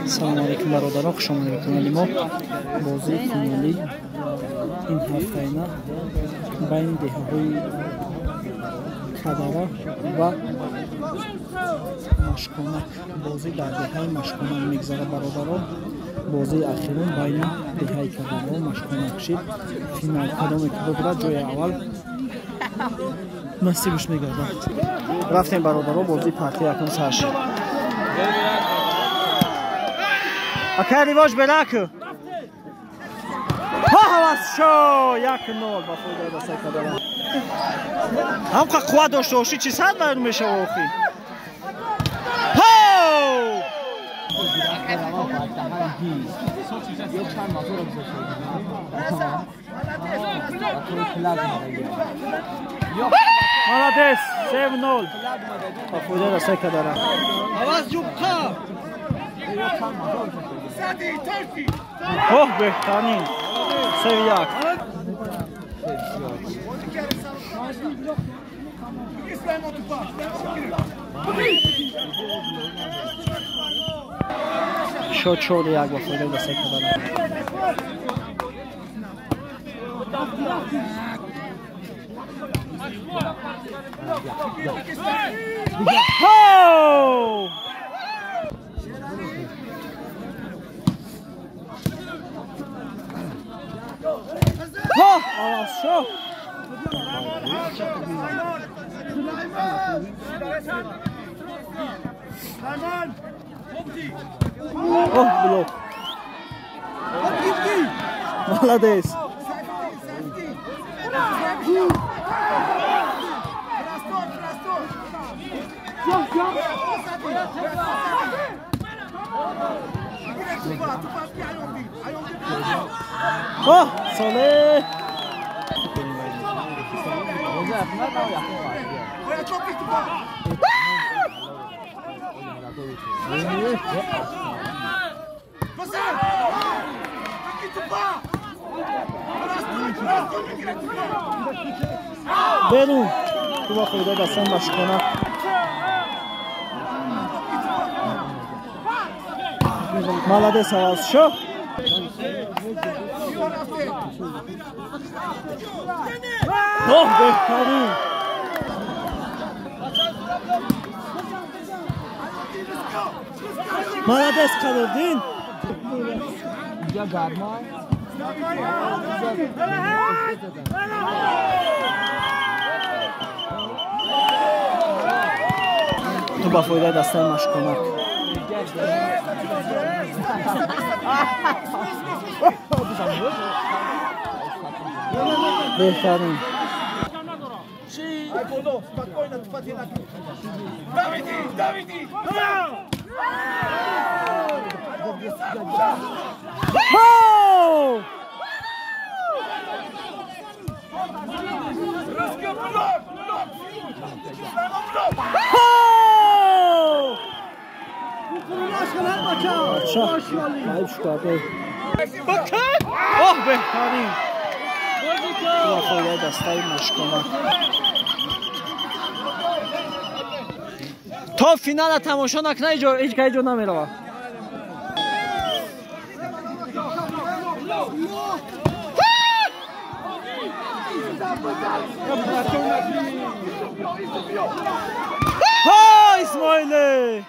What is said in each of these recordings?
салом алейкум бародарон, хушомадед ба канали мо. Бозии финалӣ ин ҳафтаина байни деҳаҳои Кадара ва Машконак. Бозӣ дар деҳаи Машконак мегзарад бародарон. Бозии ахирон байни деҳаи Кадара ва Машконак шид. Финал кадоме ки бигирад ҷои аввал насибаш мегардад. Рафтем бародарон, бозии партия якум сар шид. Акай ривоҷ бераку. ҳавас шо 1-0 ба фоидаи дастаи Кадара. ҳамқа қувват дошта бошӣ чӣ сад байрон мешава охир. молодец 3-0 ба фоидаи дастаи Кадара. اوه بهترین 3-1 شد 4-1 با فایده دسته کدانه. آواز شو اوه بلوک молодец اوه صالح برون تو با خیلی دستان باش کنم مالاده سواز شو اوه بهترین молодец Кадырдин. Я гарма. تو با فایده دستای مشکونک. بهترین. Давиди! اوه بهترین با فایده دستای مشکونک. تا فینال تماشا نکنه هیچ که جا نمیروه. ها اسماعیلی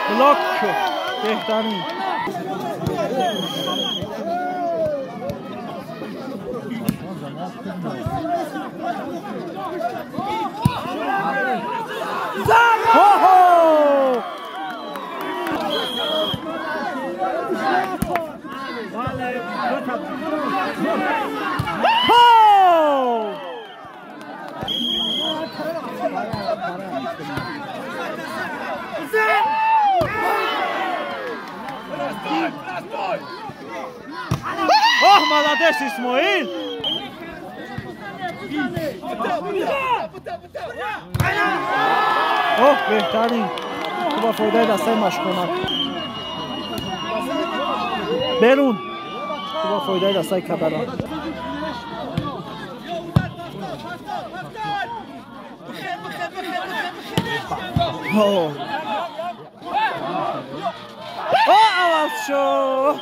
بلاک بهترین اوه молодец اسماعیل. اوه بهترین تو با فایده دستای مشکونک. برون تو با فایده دستای کدارا. عوض شد.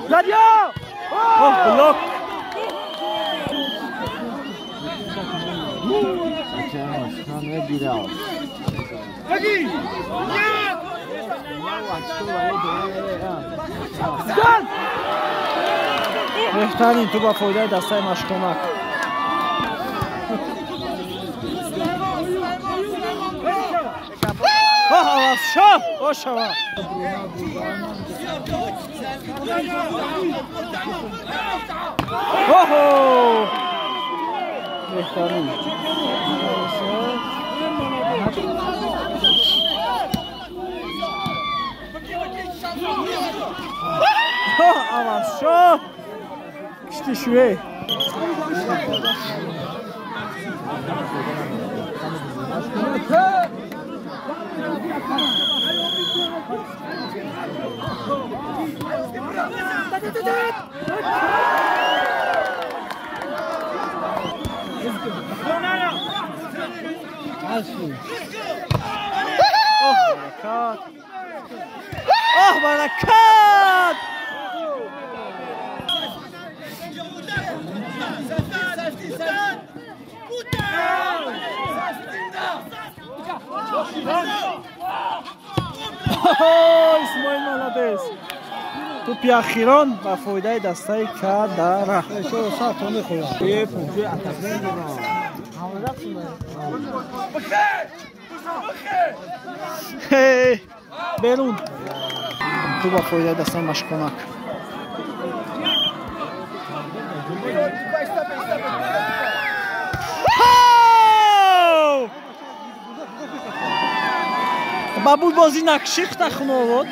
دریا بلوک. بهترین تو با فایده دسته مشکونک. عوض شد. باشوا بهترین عوض شد. کشتی شوی برکات. اسماعیل молодец. توپی اخیران با فایده دسته کدره. برون تو با فایده دسته مشکونک. بابول بازی نکشیخ تخم آورد.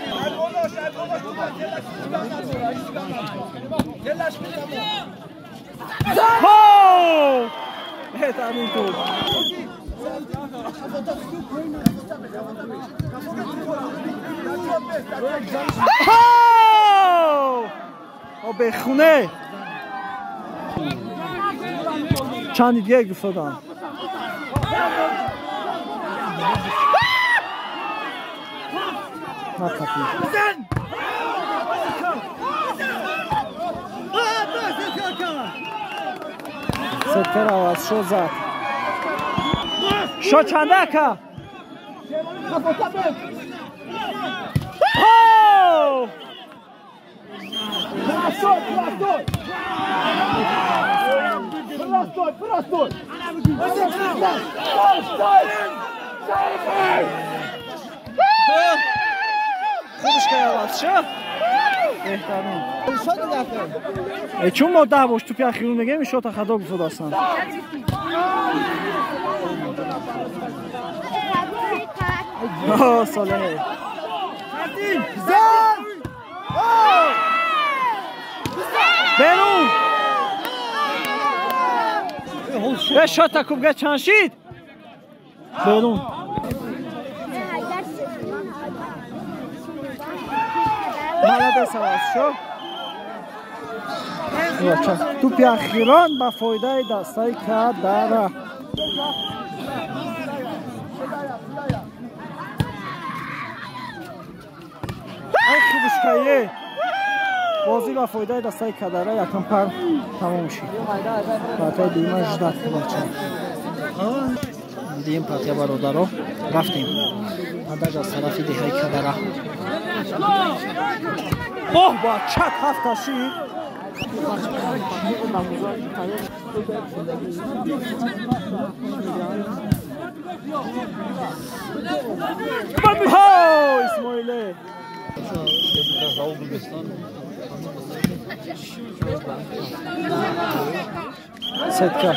بهترین توپ. به خونه چند دیگه گفتم. ستر عوض شد زد. شد چنده که خودش که عوض شد. بهترین چون ما ده باش تو پی اخیرون نگه میشد تا خدا گفت داستان. صالح برون به شد تکوبگه چنشید برون. ملده سواز شد. توپی اخیران با فایده دسته کدره. ای خوبشکایه بازی با فایده دسته کدره یکم پر تمام شد. پرتای دیمه جدت بچه دیم پرتای برادرها رفتیم مدج از طرفی دیهای کدره. اوه با چت هفت شید. اسماعیله سدکه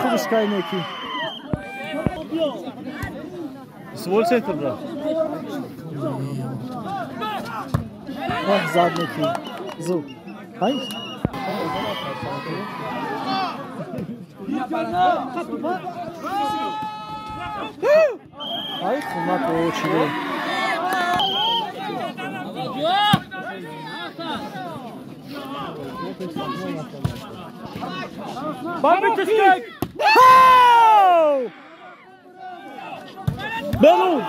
خوبش کاری نکی سوال سنتر برا زد نکی زو های ай хунак очиде Белу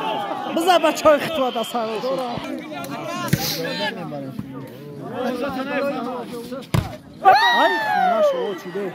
биза бачаи хитвада сарош ай хунаш очиде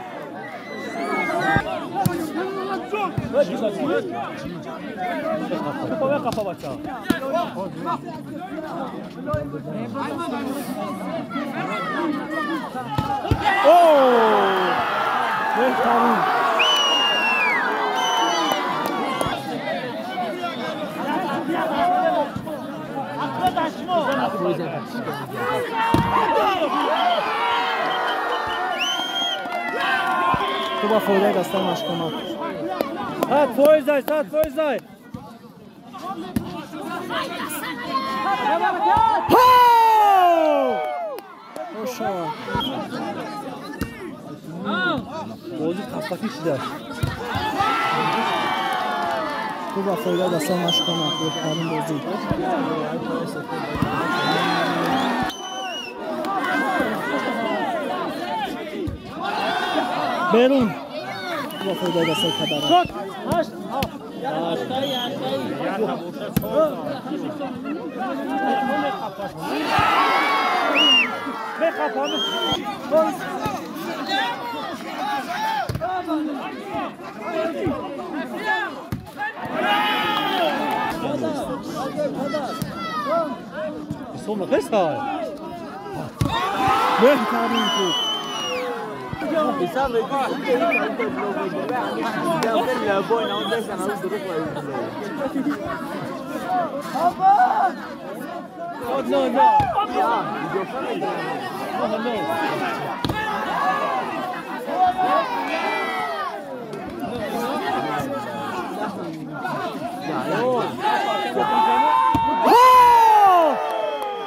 تو با فایده دسته مشکمات ساعت فویزای ساعت فویزای خوشا بازی خستکی شده تو با فایده دسته مشکمات بهترین بازی بیرون با فایده دسته کدارم بهترین بود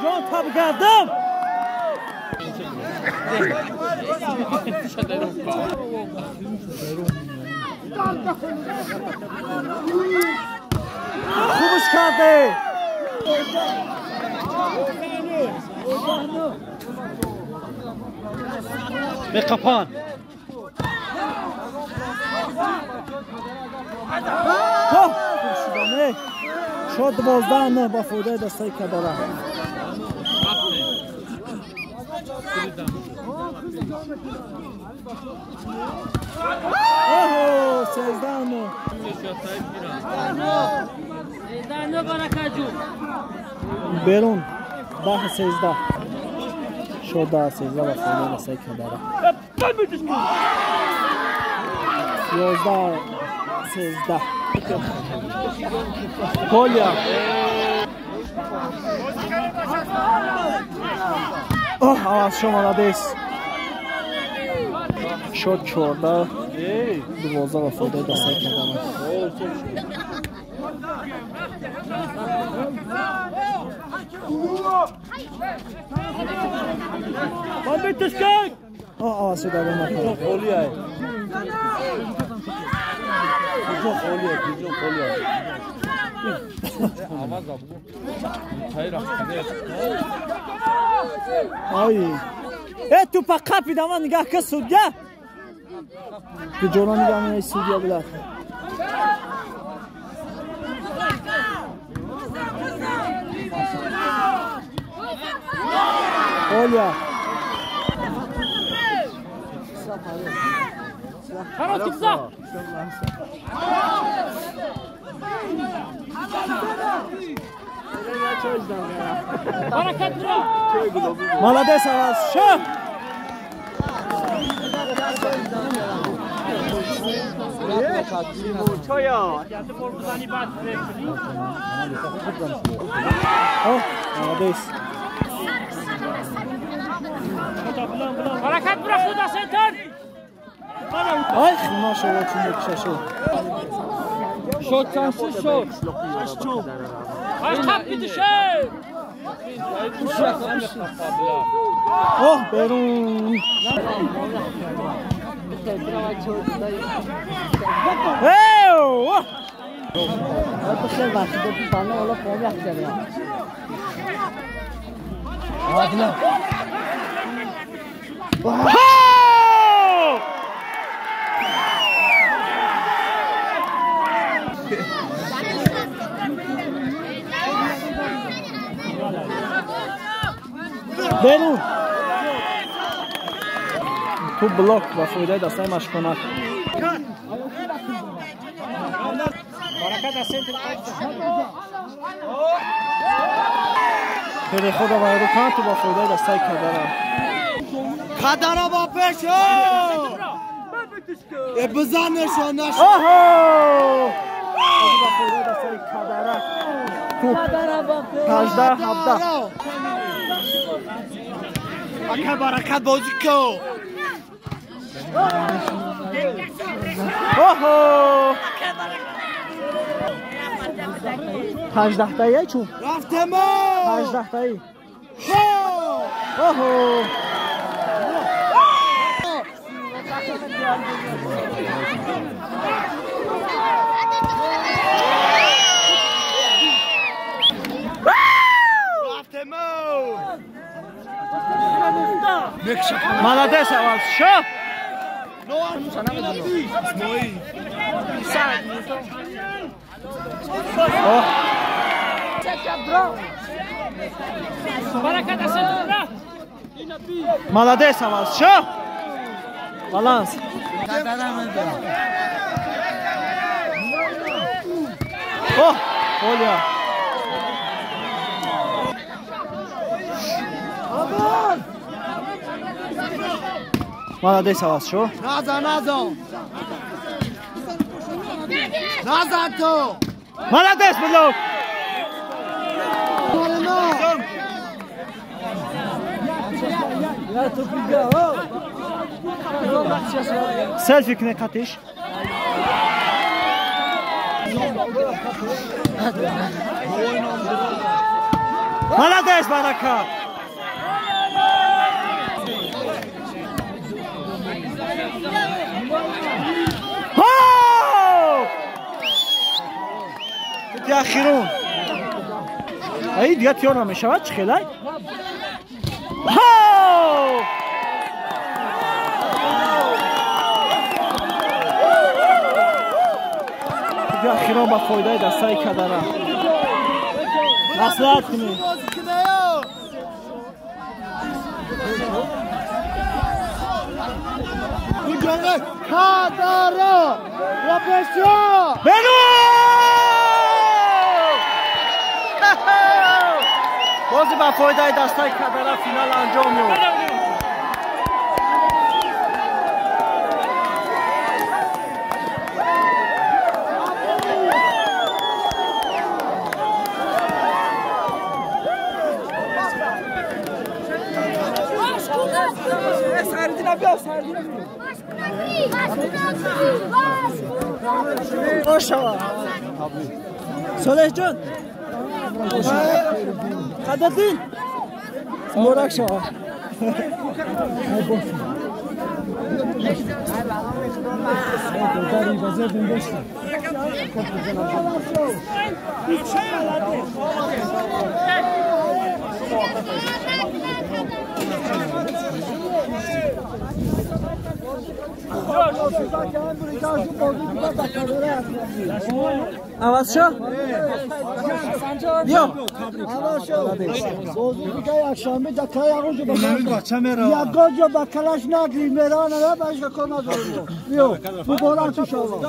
جان تاب کردم خوبش کرده به قپان شد 12 نه با فایده دسته کداره اوه 13 نه بیرون 10 13 شد 10 13 با فایده دسته کداره 11 13 Kolya. Oh, شما молодец. شد 14 12 و فایده دسته کردم. من بتشکن. آسه داره نکنه. خولیه. خولیه. آی تو پاکا پیدام نگاه که سودیا تو جوان نگاه میای سودیا بلا اولیا خلاص تبص молодец аваз шо молодец حرکت برو خدا سنتر ای ماشاءالله چون بکششو شد چانسی شد عقب میدشه اوه بیرون بنو تو بلوک و فایده دستای مشکونک خیلی خود رو باید کنم تو با فایده دستای کدره کدره با پیشو بزنشو نشو آهو با فایده دستای کدره تو 18-17 اکه برکت بازی کو اوهو 18 تایی چون رفتم ما 18 تایی اوهو молодец аваз шо молодец аваз шо баланс о оля молодец аваз шо نزن تو молодец блок سلفی کنه کاتش молодец барака اخیرون ای دیگه تیار نمیشود چه خیلی دیگه اخیرون با فایده دستای کدره مصلحت کنی کدره و بسیار بنو بازی با فایده دستای کدره فینال انجام میاد ماشاءالله صالح جان قدردین مبارک شما عوض شو بیا عوض شو بازی دیگه یک شنبه دکه یقوجو یقوجو با کلاش نگری میرانه را بهش کن نداریم بیا مبارک شما